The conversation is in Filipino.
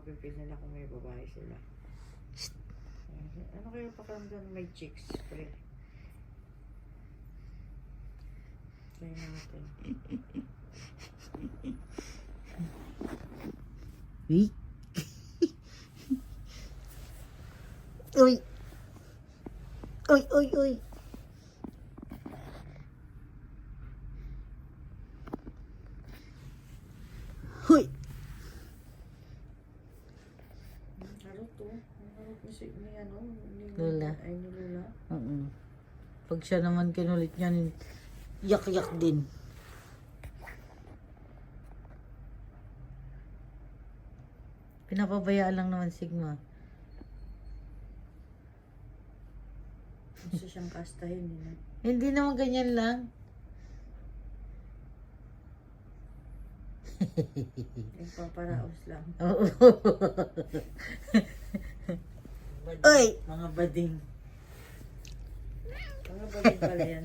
mapipil nila kung may babae sila. Ano kayo pakiramdam may chicks? Pre. Try natin. Uy. Uy. Uy, uy, uy. Huy. Harot to. Harot ni ano? Ni Lola. Ay, ni Lola. Pag siya naman kinulit niyan, yak-yak din. Pinapabayaan lang naman Sigma. Gusto siyang kastahin nila. Hindi naman ganyan lang. Nagpaparaos lang. Oo. Bading. Uy! Mga bading. Mga bading pala yan.